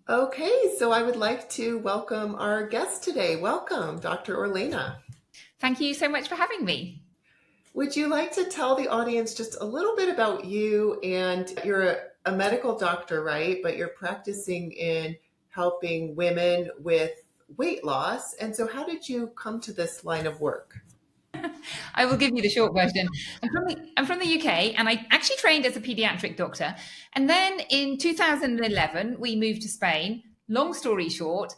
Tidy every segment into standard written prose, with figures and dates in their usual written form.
Okay, so I would like to welcome our guest today. Welcome, Dr. Orlena. Thank you so much for having me. Would you like to tell the audience just a little bit about you? And you're a medical doctor, right? But you're practicing in helping women with weight loss. And so, how did you come to this line of work? I will give you the short version. I'm from the UK and I actually trained as a pediatric doctor. And then in 2011, we moved to Spain. Long story short,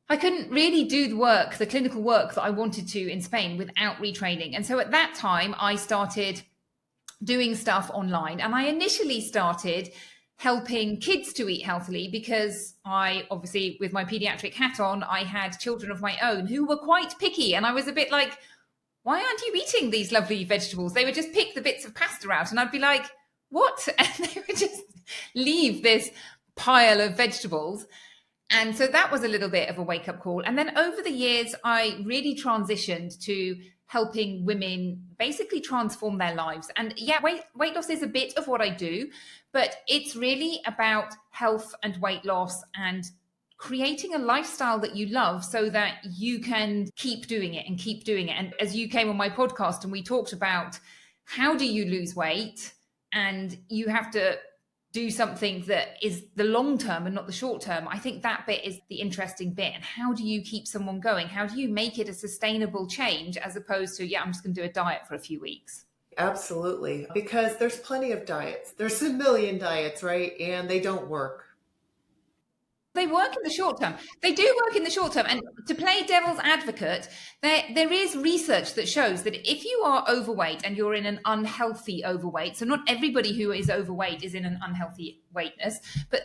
I couldn't really do the clinical work that I wanted to in Spain without retraining. And so at that time, I started doing stuff online. And I initially started helping kids to eat healthily because I obviously, with my pediatric hat on, I had children of my own who were quite picky. And I was a bit like, why aren't you eating these lovely vegetables? They would just pick the bits of pasta out, and I'd be like, what? And they would just leave this pile of vegetables. And so that was a little bit of a wake up call. And then over the years, I really transitioned to helping women basically transform their lives. And yeah, weight loss is a bit of what I do, but it's really about health and weight loss and creating a lifestyle that you love so that you can keep doing it and keep doing it. And as you came on my podcast and we talked about how do you lose weight, and you have to do something that is the long term and not the short term. I think that bit is the interesting bit. And how do you keep someone going? How do you make it a sustainable change as opposed to, yeah, I'm just going to do a diet for a few weeks? Absolutely, because there's plenty of diets. There's a million diets, right? And they don't work. They work in the short term. They do work in the short term. And to play devil's advocate, there is research that shows that if you are overweight and you're in an unhealthy overweight, so not everybody who is overweight is in an unhealthy weightness, but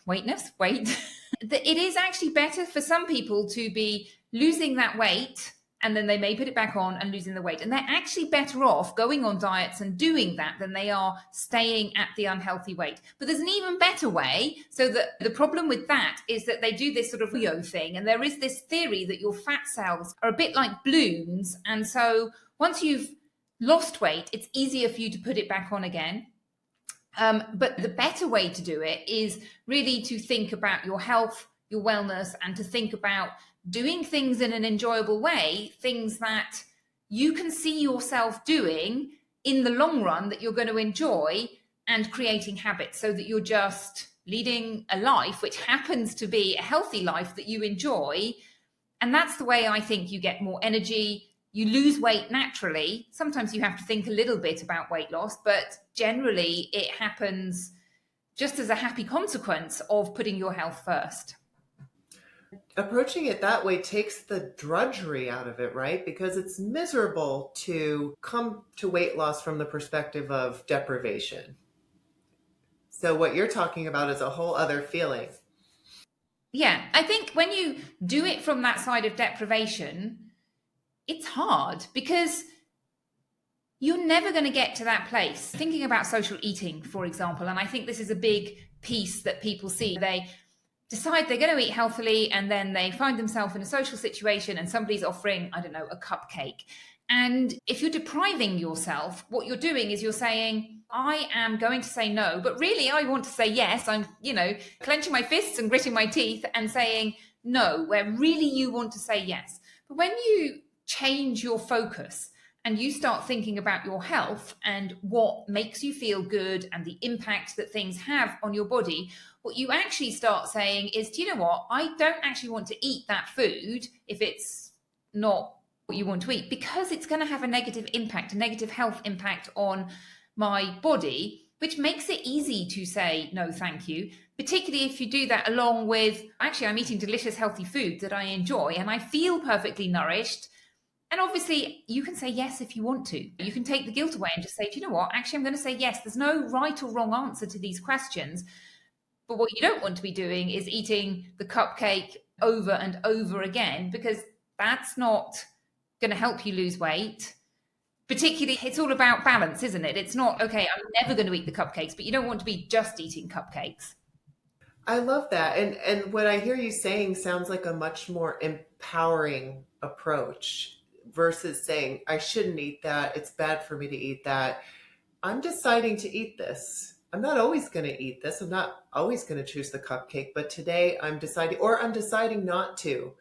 weight, that it is actually better for some people to be losing that weight and then they may put it back on and losing the weight. And they're actually better off going on diets and doing that than they are staying at the unhealthy weight. But there's an even better way. So that the problem with that is that they do this sort of yo thing. And there is this theory that your fat cells are a bit like balloons. And so once you've lost weight, it's easier for you to put it back on again. But the better way to do it is really to think about your health, your wellness, and to think about doing things in an enjoyable way, things that you can see yourself doing in the long run that you're going to enjoy, and creating habits so that you're just leading a life which happens to be a healthy life that you enjoy. And that's the way I think you get more energy. You lose weight naturally. Sometimes you have to think a little bit about weight loss, but generally it happens just as a happy consequence of putting your health first. Approaching it that way takes the drudgery out of it, right? Because it's miserable to come to weight loss from the perspective of deprivation. So, what you're talking about is a whole other feeling. Yeah, I think when you do it from that side of deprivation, it's hard because you're never going to get to that place. Thinking about social eating, for example, and I think this is a big piece that people see. They decide they're going to eat healthily and then they find themselves in a social situation and somebody's offering, I don't know, a cupcake. And if you're depriving yourself, what you're doing is you're saying, I am going to say no, but really I want to say yes. I'm, clenching my fists and gritting my teeth and saying no, where really you want to say yes. But when you change your focus and you start thinking about your health and what makes you feel good and the impact that things have on your body, what you actually start saying is, do you know what? I don't actually want to eat that food if it's not what you want to eat, because it's going to have a negative impact, a negative health impact on my body, which makes it easy to say no, thank you. Particularly if you do that along with, actually, I'm eating delicious, healthy food that I enjoy and I feel perfectly nourished. And obviously, you can say yes if you want to. You can take the guilt away and just say, do you know what? Actually, I'm going to say yes. There's no right or wrong answer to these questions. But what you don't want to be doing is eating the cupcake over and over again, because that's not going to help you lose weight. Particularly, it's all about balance, isn't it? It's not, okay, I'm never going to eat the cupcakes, but you don't want to be just eating cupcakes. I love that. And what I hear you saying sounds like a much more empowering approach versus saying, I shouldn't eat that. It's bad for me to eat that. I'm deciding to eat this. I'm not always going to eat this. I'm not always going to choose the cupcake, but today I'm deciding not to,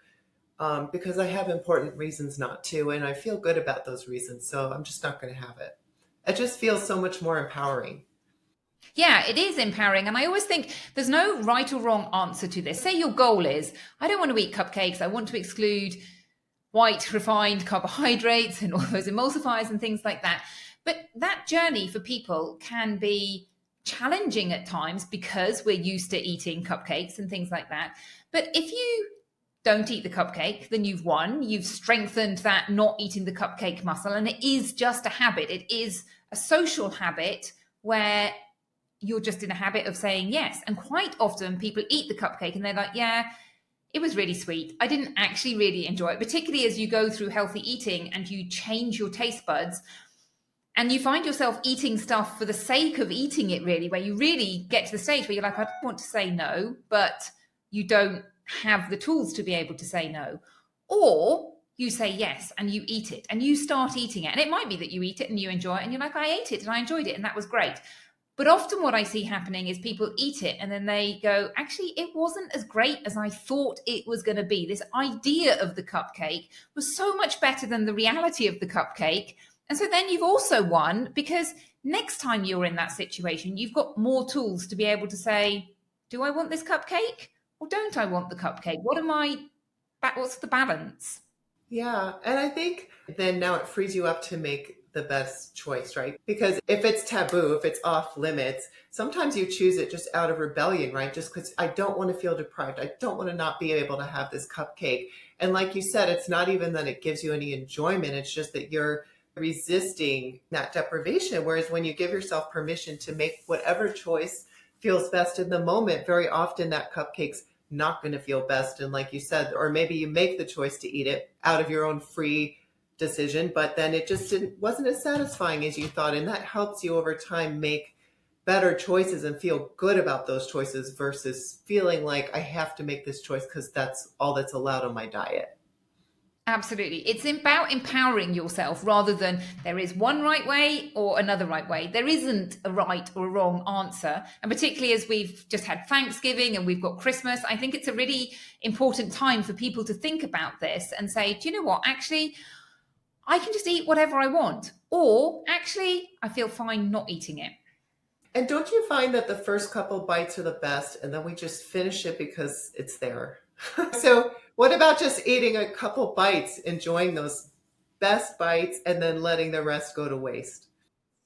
because I have important reasons not to, and I feel good about those reasons. So I'm just not going to have it. It just feels so much more empowering. Yeah, it is empowering. And I always think there's no right or wrong answer to this. Say your goal is, I don't want to eat cupcakes. I want to exclude white refined carbohydrates and all those emulsifiers and things like that. But that journey for people can be challenging at times because we're used to eating cupcakes and things like that. But if you don't eat the cupcake, then you've won. You've strengthened that not eating the cupcake muscle. And it is just a habit. It is a social habit where you're just in a habit of saying yes. And quite often people eat the cupcake and they're like, yeah, it was really sweet. I didn't actually really enjoy it, particularly as you go through healthy eating and you change your taste buds and you find yourself eating stuff for the sake of eating it, really, where you really get to the stage where you're like, I don't want to say no, but you don't have the tools to be able to say no. Or you say yes and you eat it and you start eating it. And it might be that you eat it and you enjoy it and you're like, I ate it and I enjoyed it and that was great. But often what I see happening is people eat it and then they go, actually, it wasn't as great as I thought it was going to be. This idea of the cupcake was so much better than the reality of the cupcake. And so then you've also won because next time you're in that situation, you've got more tools to be able to say, do I want this cupcake or don't I want the cupcake? What's the balance? Yeah. And I think then now it frees you up to make the best choice, right? Because if it's taboo, if it's off limits, sometimes you choose it just out of rebellion, right? Just because I don't want to feel deprived. I don't want to not be able to have this cupcake. And like you said, it's not even that it gives you any enjoyment. It's just that you're resisting that deprivation. Whereas when you give yourself permission to make whatever choice feels best in the moment, very often that cupcake's not going to feel best. And like you said, or maybe you make the choice to eat it out of your own free decision, but then it just wasn't as satisfying as you thought. And that helps you over time make better choices and feel good about those choices versus feeling like I have to make this choice because that's all that's allowed on my diet. Absolutely. It's about empowering yourself rather than there is one right way or another right way. There isn't a right or a wrong answer. And particularly as we've just had Thanksgiving and we've got Christmas, I think it's a really important time for people to think about this and say, do you know what? Actually, I can just eat whatever I want. Or actually, I feel fine not eating it. And don't you find that the first couple bites are the best and then we just finish it because it's there? So, what about just eating a couple bites, enjoying those best bites, and then letting the rest go to waste?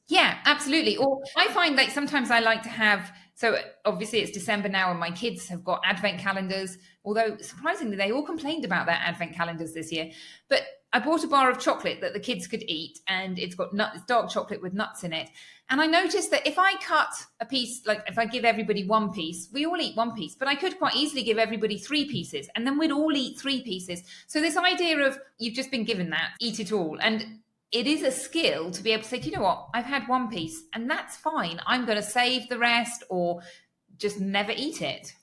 Yeah, absolutely. Or I find like sometimes I like to have, so obviously it's December now and my kids have got advent calendars, although surprisingly they all complained about their advent calendars this year. But I bought a bar of chocolate that the kids could eat and it's got nuts, dark chocolate with nuts in it. And I noticed that if I cut a piece, like if I give everybody one piece, we all eat one piece, but I could quite easily give everybody three pieces and then we'd all eat three pieces. So this idea of you've just been given that, eat it all. And it is a skill to be able to say, do you know what? I've had one piece and that's fine. I'm going to save the rest or just never eat it.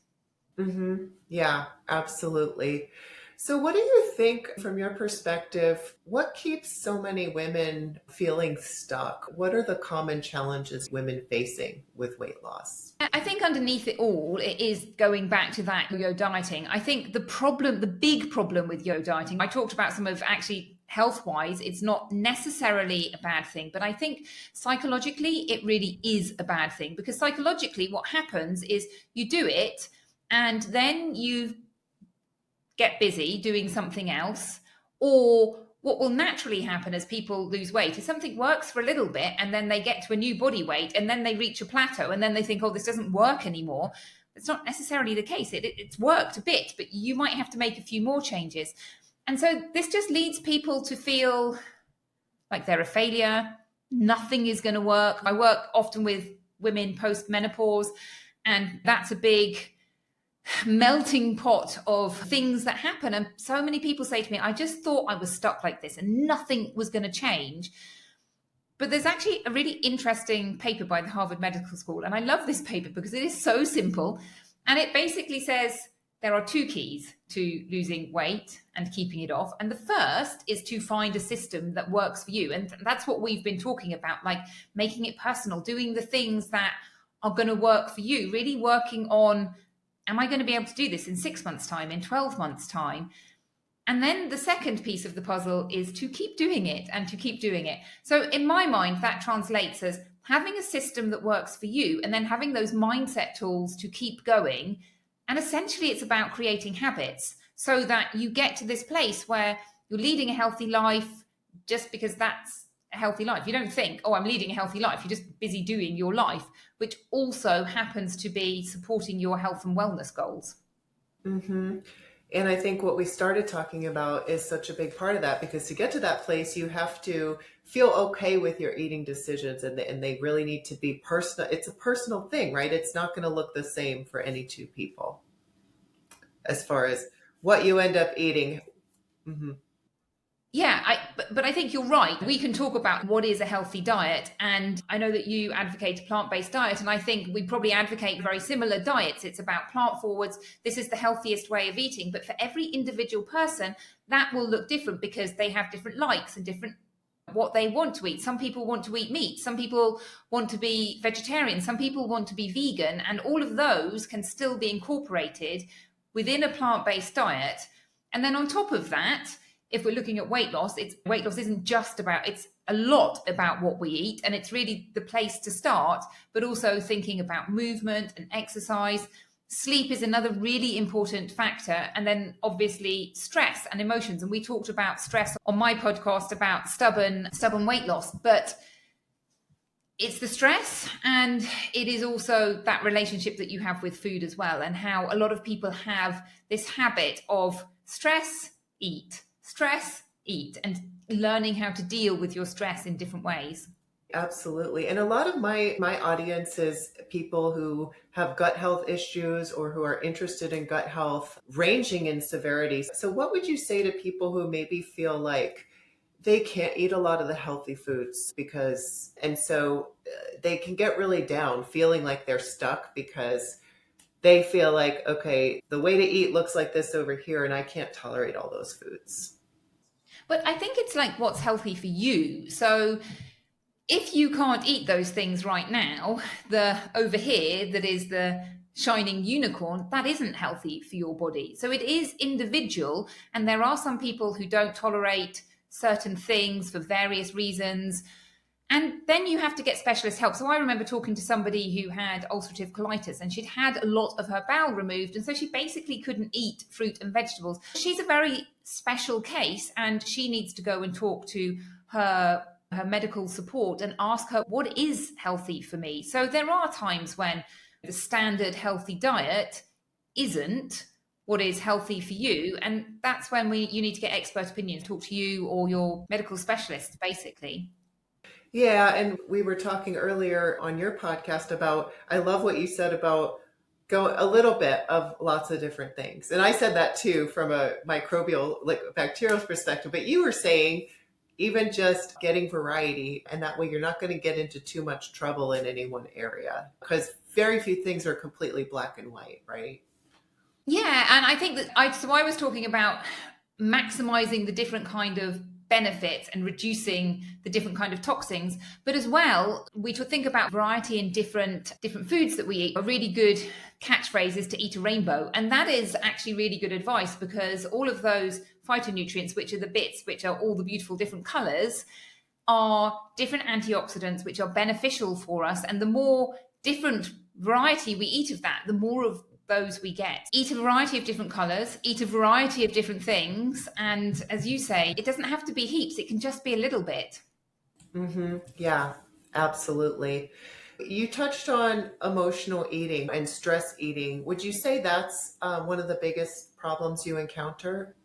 Yeah, absolutely. So, what do you think, from your perspective, what keeps so many women feeling stuck? What are the common challenges women facing with weight loss? I think underneath it all, it is going back to that yo dieting. I think the big problem with yo dieting, I talked about some of actually health wise, it's not necessarily a bad thing, but I think psychologically, it really is a bad thing because psychologically, what happens is you do it and then you get busy doing something else, or what will naturally happen as people lose weight is something works for a little bit and then they get to a new body weight and then they reach a plateau and then they think, oh, this doesn't work anymore. It's not necessarily the case. It's worked a bit, but you might have to make a few more changes. And so this just leads people to feel like they're a failure. Nothing is going to work. I work often with women post menopause, and that's a big melting pot of things that happen. And so many people say to me, I just thought I was stuck like this and nothing was going to change. But there's actually a really interesting paper by the Harvard Medical School. And I love this paper because it is so simple. And it basically says there are two keys to losing weight and keeping it off. And the first is to find a system that works for you. And that's what we've been talking about, like making it personal, doing the things that are going to work for you. Really working on, am I going to be able to do this in 6 months' time, in 12 months' time? And then the second piece of the puzzle is to keep doing it and to keep doing it. So in my mind, that translates as having a system that works for you and then having those mindset tools to keep going. And essentially, it's about creating habits so that you get to this place where you're leading a healthy life just because that's a healthy life. You don't think, oh, I'm leading a healthy life. You're just busy doing your life, which also happens to be supporting your health and wellness goals. Mm-hmm. And I think what we started talking about is such a big part of that, because to get to that place, you have to feel okay with your eating decisions, and they really need to be personal. It's a personal thing, right? It's not going to look the same for any two people as far as what you end up eating. Mm-hmm. Yeah, but I think you're right. We can talk about what is a healthy diet. And I know that you advocate a plant-based diet. And I think we probably advocate very similar diets. It's about plant forwards. This is the healthiest way of eating. But for every individual person, that will look different because they have different likes and different what they want to eat. Some people want to eat meat. Some people want to be vegetarian. Some people want to be vegan. And all of those can still be incorporated within a plant-based diet. And then on top of that, if we're looking at weight loss, weight loss isn't just about, it's a lot about what we eat, and it's really the place to start, but also thinking about movement and exercise. Sleep is another really important factor. And then obviously stress and emotions. And we talked about stress on my podcast about stubborn weight loss, but it's the stress, and it is also that relationship that you have with food as well, and how a lot of people have this habit of stress, eat, and learning how to deal with your stress in different ways. Absolutely. And a lot of my audience is people who have gut health issues or who are interested in gut health, ranging in severity. So what would you say to people who maybe feel like they can't eat a lot of the healthy foods and so they can get really down, feeling like they're stuck because they feel like, okay, the way to eat looks like this over here, and I can't tolerate all those foods. But I think it's like what's healthy for you. So if you can't eat those things right now, the over here that is the shining unicorn, that isn't healthy for your body. So it is individual. And there are some people who don't tolerate certain things for various reasons. And then you have to get specialist help. So I remember talking to somebody who had ulcerative colitis, and she'd had a lot of her bowel removed. And so she basically couldn't eat fruit and vegetables. She's a very special case, and she needs to go and talk to her medical support and ask her, what is healthy for me? So there are times when the standard healthy diet isn't what is healthy for you. And that's when you need to get expert opinions, talk to you or your medical specialist, basically. Yeah, and we were talking earlier on your podcast about, I love what you said about go a little bit of lots of different things. And I said that too from a microbial, like bacterial perspective, but you were saying even just getting variety, and that way you're not going to get into too much trouble in any one area, because very few things are completely black and white, right? Yeah, and I think that I was talking about maximizing the different kind of benefits and reducing the different kind of toxins, but as well we should think about variety in different foods that we eat. A really good catchphrase is to eat a rainbow, and that is actually really good advice, because all of those phytonutrients, which are the bits which are all the beautiful different colors, are different antioxidants which are beneficial for us, and the more different variety we eat of that, the more of those we get. Eat a variety of different colors, eat a variety of different things. And as you say, it doesn't have to be heaps, it can just be a little bit. Mm-hmm. Yeah, absolutely. You touched on emotional eating and stress eating. Would you say that's one of the biggest problems you encounter?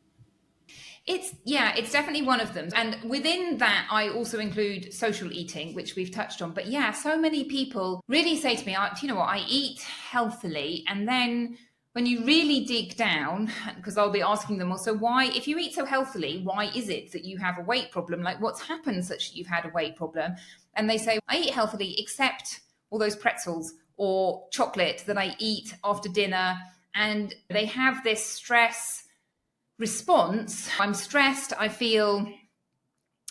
It's definitely one of them. And within that, I also include social eating, which we've touched on. But yeah, so many people really say to me, you know what, I eat healthily. And then when you really dig down, because I'll be asking them also, why, if you eat so healthily, why is it that you have a weight problem? Like, what's happened such that you've had a weight problem? And they say, I eat healthily, except all those pretzels or chocolate that I eat after dinner. And they have this stress response. I'm stressed, I feel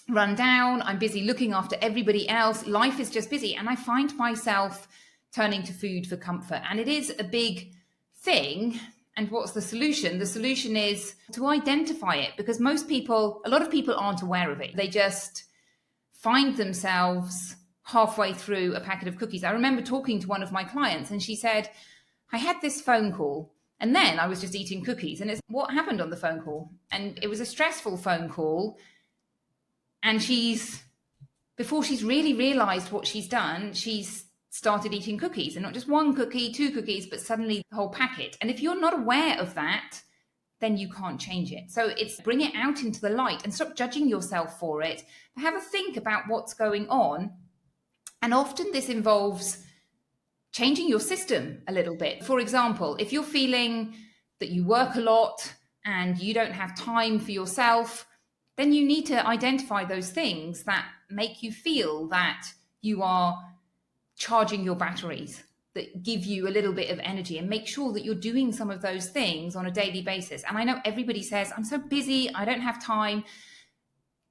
run down, I'm busy looking after everybody else, life is just busy, and I find myself turning to food for comfort. And it is a big thing. And what's the solution? The solution is to identify it, because a lot of people aren't aware of it. They just find themselves halfway through a packet of cookies. I remember talking to one of my clients and she said, I had this phone call and then I was just eating cookies. And it's what happened on the phone call. And it was a stressful phone call. And before she's really realized what she's done, she's started eating cookies, and not just one cookie, two cookies, but suddenly the whole packet. And if you're not aware of that, then you can't change it. So it's bring it out into the light and stop judging yourself for it. Have a think about what's going on. And often this involves changing your system a little bit. For example, if you're feeling that you work a lot and you don't have time for yourself, then you need to identify those things that make you feel that you are charging your batteries, that give you a little bit of energy, and make sure that you're doing some of those things on a daily basis. And I know everybody says, I'm so busy, I don't have time.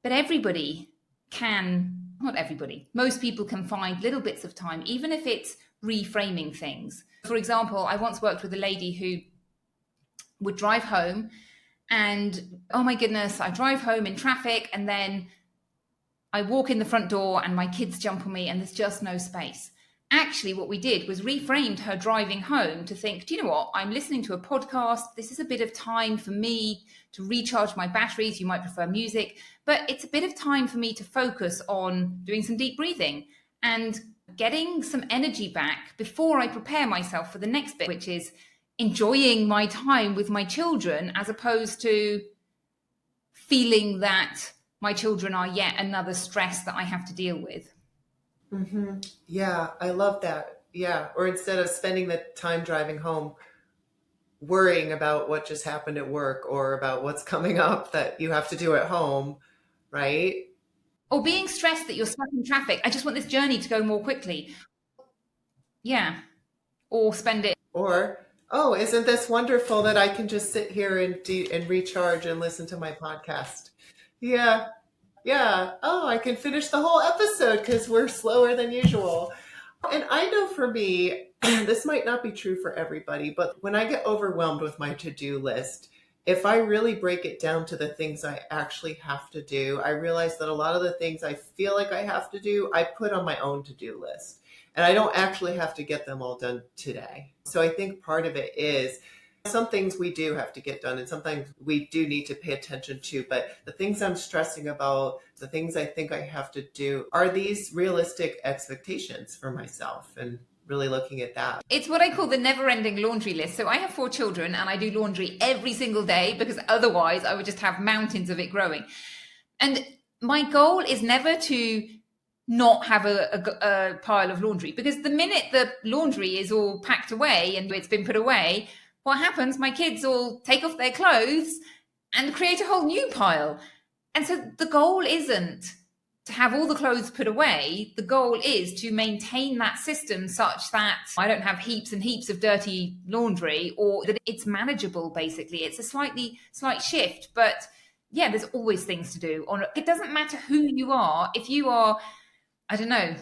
But everybody can, not everybody, most people can find little bits of time, even if it's reframing things. For example, I once worked with a lady who would drive home and, oh my goodness, I drive home in traffic and then I walk in the front door and my kids jump on me and there's just no space. Actually, what we did was reframed her driving home to think, do you know what? I'm listening to a podcast. This is a bit of time for me to recharge my batteries. You might prefer music, but it's a bit of time for me to focus on doing some deep breathing and getting some energy back before I prepare myself for the next bit, which is enjoying my time with my children, as opposed to feeling that my children are yet another stress that I have to deal with. Mm-hmm. Yeah, I love that. Yeah. Or instead of spending the time driving home worrying about what just happened at work or about what's coming up that you have to do at home, right? Or being stressed that you're stuck in traffic. I just want this journey to go more quickly. Yeah. Or spend it. Or, oh, isn't this wonderful that I can just sit here and recharge and listen to my podcast? Yeah. Yeah. Oh, I can finish the whole episode because we're slower than usual. And I know for me, this might not be true for everybody, but when I get overwhelmed with my to-do list, if I really break it down to the things I actually have to do, I realize that a lot of the things I feel like I have to do, I put on my own to-do list. And I don't actually have to get them all done today. So I think part of it is some things we do have to get done and sometimes we do need to pay attention to, but the things I'm stressing about, the things I think I have to do, are these realistic expectations for myself? And really looking at that. It's what I call the never-ending laundry list. So I have 4 children and I do laundry every single day because otherwise I would just have mountains of it growing. And my goal is never to not have a pile of laundry, because the minute the laundry is all packed away and it's been put away, what happens? My kids all take off their clothes and create a whole new pile. And so the goal isn't to have all the clothes put away. The goal is to maintain that system such that I don't have heaps and heaps of dirty laundry, or that it's manageable, basically. It's a slight shift, but yeah, there's always things to do. It doesn't matter who you are. If you are, I don't know,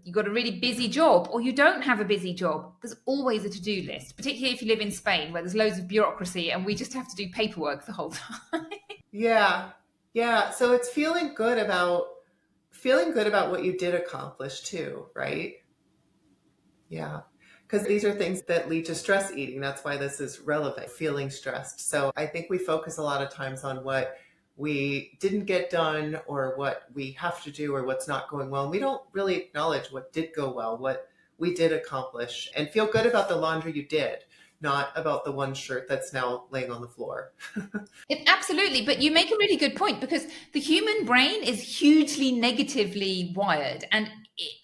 you've got a really busy job or you don't have a busy job, there's always a to-do list, particularly if you live in Spain where there's loads of bureaucracy and we just have to do paperwork the whole time. Yeah. Yeah. So it's feeling good about what you did accomplish too, right? Yeah. Because these are things that lead to stress eating. That's why this is relevant, feeling stressed. So I think we focus a lot of times on what we didn't get done or what we have to do or what's not going well. And we don't really acknowledge what did go well, what we did accomplish, and feel good about the laundry you did, not about the one shirt that's now laying on the floor. Absolutely. But you make a really good point, because the human brain is hugely negatively wired, and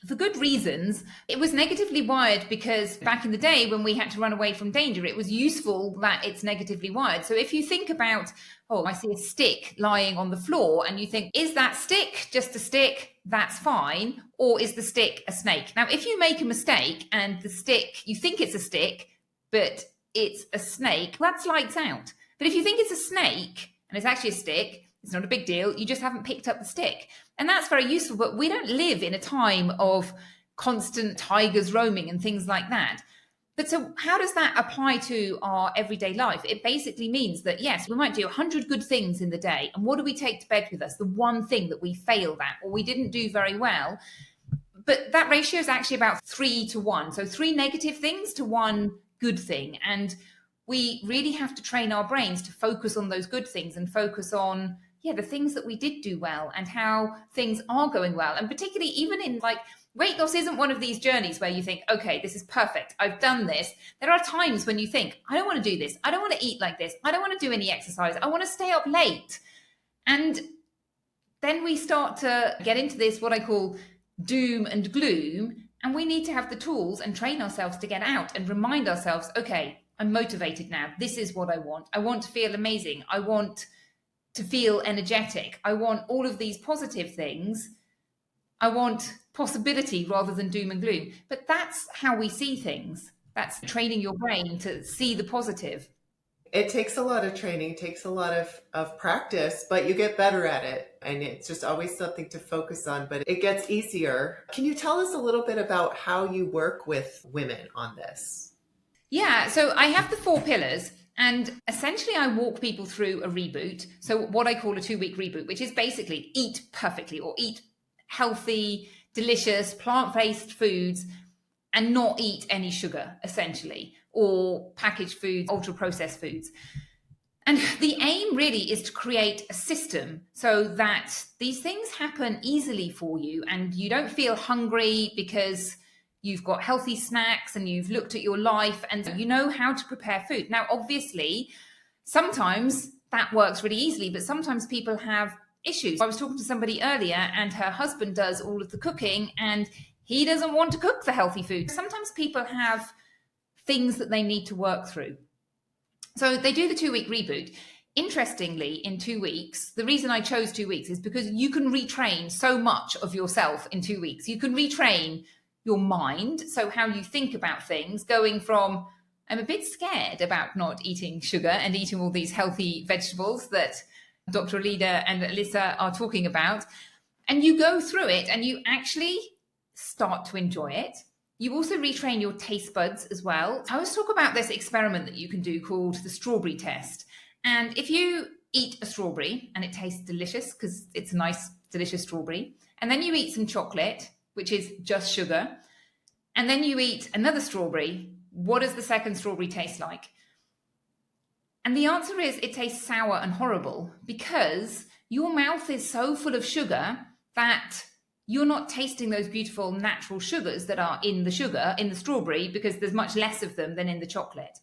for good reasons. It was negatively wired because back in the day when we had to run away from danger, it was useful that it's negatively wired. So if you think about, oh, I see a stick lying on the floor, and you think, is that stick just a stick? That's fine. Or is the stick a snake? Now, if you make a mistake and the stick, you think it's a stick, but it's a snake, that's lights out. But if you think it's a snake and it's actually a stick, it's not a big deal. You just haven't picked up the stick. And that's very useful. But we don't live in a time of constant tigers roaming and things like that. But so how does that apply to our everyday life? It basically means that, yes, we might do 100 good things in the day. And what do we take to bed with us? The one thing that we failed at or we didn't do very well. But that ratio is actually about 3 to 1. So 3 negative things to 1 good thing. And we really have to train our brains to focus on those good things and focus on, yeah, the things that we did do well and how things are going well. And particularly even in like weight loss isn't one of these journeys where you think, okay, this is perfect. I've done this. There are times when you think, I don't want to do this. I don't want to eat like this. I don't want to do any exercise. I want to stay up late. And then we start to get into this, what I call doom and gloom. And we need to have the tools and train ourselves to get out and remind ourselves, okay, I'm motivated now. This is what I want. I want to feel amazing. I want to feel energetic. I want all of these positive things. I want possibility rather than doom and gloom. But that's how we see things. That's training your brain to see the positive. It takes a lot of training, takes a lot of practice, but you get better at it. And it's just always something to focus on, but it gets easier. Can you tell us a little bit about how you work with women on this? Yeah, so I have the 4 pillars, and essentially I walk people through a reboot. So what I call a 2-week reboot, which is basically eat perfectly or eat healthy, delicious, plant-based foods and not eat any sugar, essentially, or packaged foods, ultra-processed foods. And the aim really is to create a system so that these things happen easily for you and you don't feel hungry because you've got healthy snacks and you've looked at your life and you know how to prepare food. Now, obviously, sometimes that works really easily, but sometimes people have issues. I was talking to somebody earlier and her husband does all of the cooking and he doesn't want to cook the healthy food. Sometimes people have things that they need to work through. So they do the 2-week reboot. Interestingly, in 2 weeks, the reason I chose 2 weeks is because you can retrain so much of yourself in 2 weeks. You can retrain your mind, so how you think about things, going from, I'm a bit scared about not eating sugar and eating all these healthy vegetables that Dr. Orlena and Alyssa are talking about. And you go through it and you actually start to enjoy it. You also retrain your taste buds as well. I always talk about this experiment that you can do called the strawberry test. And if you eat a strawberry and it tastes delicious because it's a nice, delicious strawberry, and then you eat some chocolate, which is just sugar, and then you eat another strawberry, what does the second strawberry taste like? And the answer is it tastes sour and horrible because your mouth is so full of sugar that you're not tasting those beautiful natural sugars that are in the sugar, in the strawberry, because there's much less of them than in the chocolate.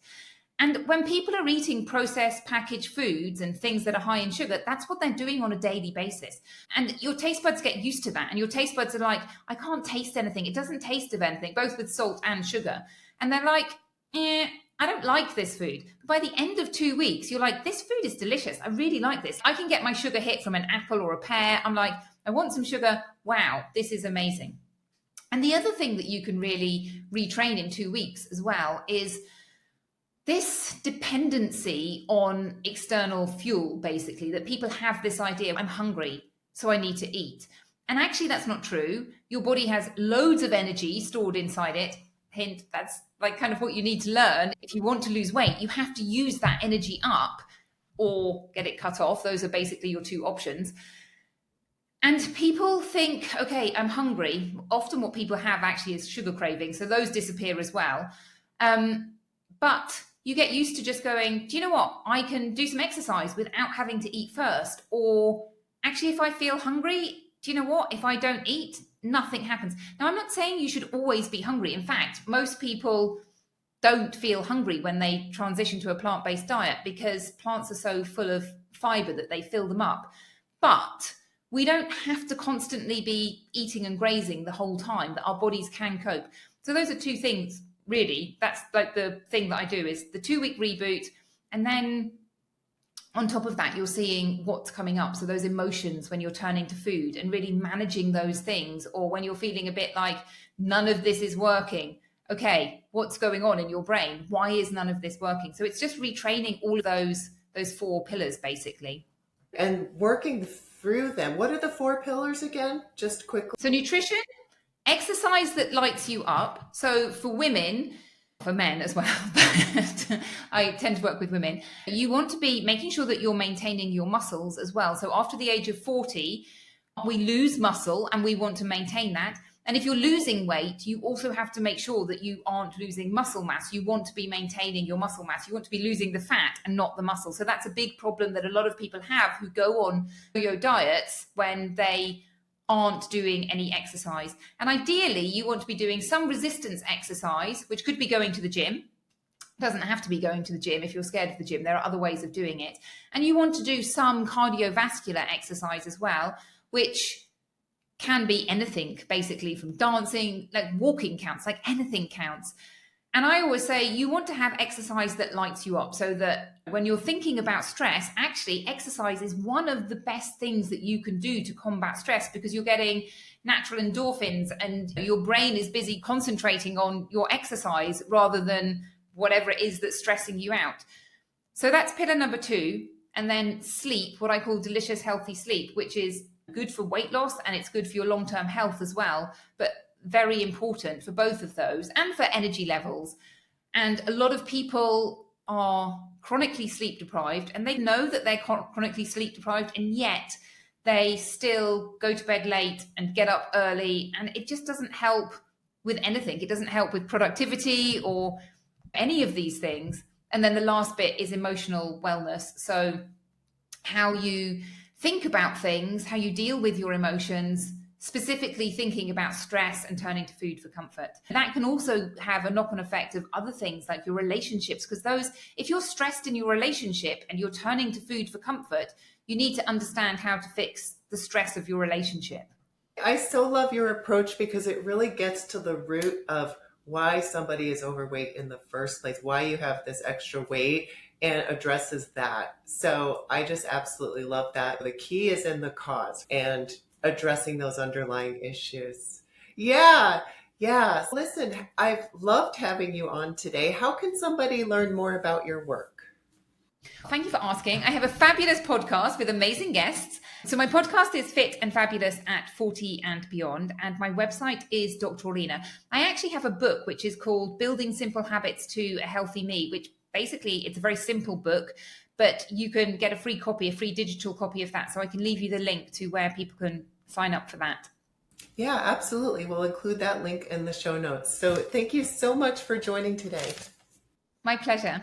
And when people are eating processed packaged foods and things that are high in sugar, that's what they're doing on a daily basis. And your taste buds get used to that. And your taste buds are like, I can't taste anything. It doesn't taste of anything, both with salt and sugar. And they're like, I don't like this food. But by the end of 2 weeks, you're like, this food is delicious. I really like this. I can get my sugar hit from an apple or a pear. I'm like, I want some sugar. Wow, this is amazing. And the other thing that you can really retrain in 2 weeks as well is this dependency on external fuel, basically, that people have this idea, I'm hungry, so I need to eat. And actually, that's not true. Your body has loads of energy stored inside it. Hint, that's like kind of what you need to learn. If you want to lose weight, you have to use that energy up or get it cut off. Those are basically your 2 options. And people think, okay, I'm hungry. Often what people have actually is sugar cravings. So those disappear as well. But you get used to just going, do you know what? I can do some exercise without having to eat first. Or actually, if I feel hungry, do you know what? If I don't eat, nothing happens. Now, I'm not saying you should always be hungry. In fact, most people don't feel hungry when they transition to a plant-based diet because plants are so full of fiber that they fill them up. But we don't have to constantly be eating and grazing the whole time, that our bodies can cope. So those are 2 things, really. That's like the thing that I do is the 2-week reboot. And then on top of that, you're seeing what's coming up. So those emotions when you're turning to food and really managing those things, or when you're feeling a bit like none of this is working. Okay, what's going on in your brain? Why is none of this working? So it's just retraining all of those 4 pillars, basically. And working through them. What are the 4 pillars again? Just quickly. So nutrition, Exercise that lights you up. So for women, for men as well, but I tend to work with women. You want to be making sure that you're maintaining your muscles as well. So after the age of 40, we lose muscle and we want to maintain that. And if you're losing weight, you also have to make sure that you aren't losing muscle mass. You want to be maintaining your muscle mass. You want to be losing the fat and not the muscle. So that's a big problem that a lot of people have who go on yo-yo diets when they aren't doing any exercise. And ideally, you want to be doing some resistance exercise, which could be going to the gym. It doesn't have to be going to the gym if you're scared of the gym. There are other ways of doing it. And you want to do some cardiovascular exercise as well, which can be anything, basically, from dancing, like walking counts, like anything counts. And I always say you want to have exercise that lights you up, so that when you're thinking about stress, actually exercise is one of the best things that you can do to combat stress, because you're getting natural endorphins and your brain is busy concentrating on your exercise rather than whatever it is that's stressing you out. So that's pillar number 2. And then sleep, what I call delicious, healthy sleep, which is good for weight loss and it's good for your long-term health as well. But very important for both of those and for energy levels. And a lot of people are chronically sleep deprived and they know that they're chronically sleep deprived, and yet they still go to bed late and get up early, and it just doesn't help with anything. It doesn't help with productivity or any of these things. And then the last bit is emotional wellness. So how you think about things, how you deal with your emotions, specifically thinking about stress and turning to food for comfort. That can also have a knock-on effect of other things like your relationships, because those, if you're stressed in your relationship and you're turning to food for comfort, you need to understand how to fix the stress of your relationship. I so love your approach because it really gets to the root of why somebody is overweight in the first place, why you have this extra weight, and addresses that. So I just absolutely love that. The key is in the cause and addressing those underlying issues. Yeah, yeah. Listen, I've loved having you on today. How can somebody learn more about your work? Thank you for asking. I have a fabulous podcast with amazing guests. So my podcast is Fit and Fabulous at 40 and Beyond, and my website is Dr. Orlena. I actually have a book which is called Building Simple Habits to a Healthy Me, which basically it's a very simple book, but you can get a free copy, a free digital copy of that. So I can leave you the link to where people can sign up for that. Yeah, absolutely. We'll include that link in the show notes. So thank you so much for joining today. My pleasure.